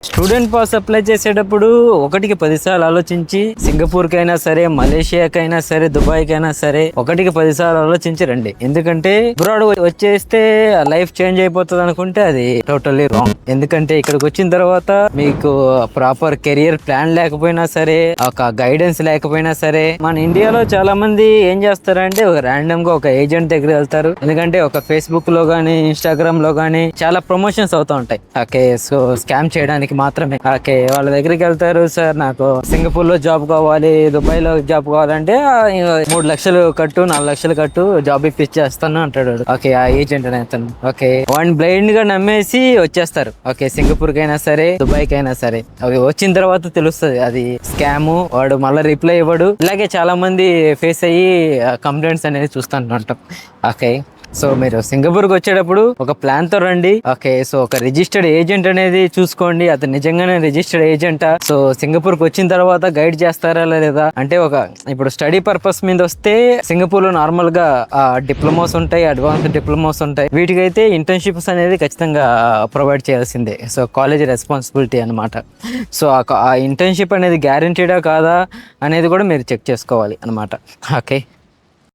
Student pass apply చేసేటప్పుడు ఒకటికి 10 సార్లు ఆలోచించి సింగపూర్కైనా సరే, మలేషియాకైనా సరే, దుబాయ్కైనా సరే ఒకటికి 10 సార్లు ఆలోచించి రండి. ఎందుకంటే అబ్రాడ్ వచ్చేస్తే లైఫ్ చేంజ్ అయిపోతుంది అనుకుంటే అది టోటల్లీ రాంగ్. ఎందుకంటే ఇక్కడికి వచ్చిన తర్వాత మీకు ప్రాపర్ కెరియర్ ప్లాన్ లేకపోయినా సరే, ఒక గైడెన్స్ లేకపోయినా సరే, మన ఇండియాలో చాలా మంది ఏం చేస్తారంటే ఒక ర్యాండమ్ గా ఒక ఏజెంట్ దగ్గర వెళ్తారు. ఎందుకంటే ఒక ఫేస్బుక్ లో గానీ, ఇన్స్టాగ్రామ్ లో గానీ చాలా ప్రమోషన్స్ అవుతూ ఉంటాయి. ఓకే, సో స్కామ్ చేయడానికి మాత్రమే. ఓకే, వాళ్ళ దగ్గరికి వెళ్తారు. సార్ నాకు సింగపూర్ లో జాబ్ కావాలి, దుబాయ్ లో జాబ్ కావాలంటే 3 లక్షలు కట్టు, 4 లక్షలు కట్టు, జాబ్ ఇప్పించేస్తాను అంటాడు. ఓకే, ఆ ఏజెంట్ అనే అతను. ఓకే, వాడిని బ్లైండ్ గా నమ్మేసి వచ్చేస్తారు. ఓకే, సింగపూర్ కైనా సరే, దుబాయ్ కైనా సరే. అవి వచ్చిన తర్వాత తెలుస్తుంది అది స్కామ్. వాడు మళ్ళీ రిప్లై ఇవ్వడు. ఇలాగే చాలా మంది ఫేస్ అయ్యి కంప్లైంట్స్ అనేది చూస్తుంటాం. ఓకే, సో మీరు సింగపూర్కి వచ్చేటప్పుడు ఒక ప్లాన్ తో రండి. ఓకే, సో ఒక రిజిస్టర్డ్ ఏజెంట్ అనేది చూసుకోండి. అతను నిజంగానే రిజిస్టర్డ్ ఏజెంటా, సో సింగపూర్కి వచ్చిన తర్వాత గైడ్ చేస్తారా లేదా అంటే ఇప్పుడు స్టడీ పర్పస్ మీద వస్తే సింగపూర్ లో నార్మల్ గా డిప్లొమాస్ ఉంటాయి, అడ్వాన్స్డ్ డిప్లొమాస్ ఉంటాయి. వీటికైతే ఇంటర్న్షిప్స్ అనేది ఖచ్చితంగా ప్రొవైడ్ చేయాల్సిందే. సో కాలేజ్ రెస్పాన్సిబిలిటీ అనమాట. సో ఆ ఇంటర్న్షిప్ అనేది గ్యారంటీడా కాదా అనేది కూడా మీరు చెక్ చేసుకోవాలి అనమాట. ఓకే.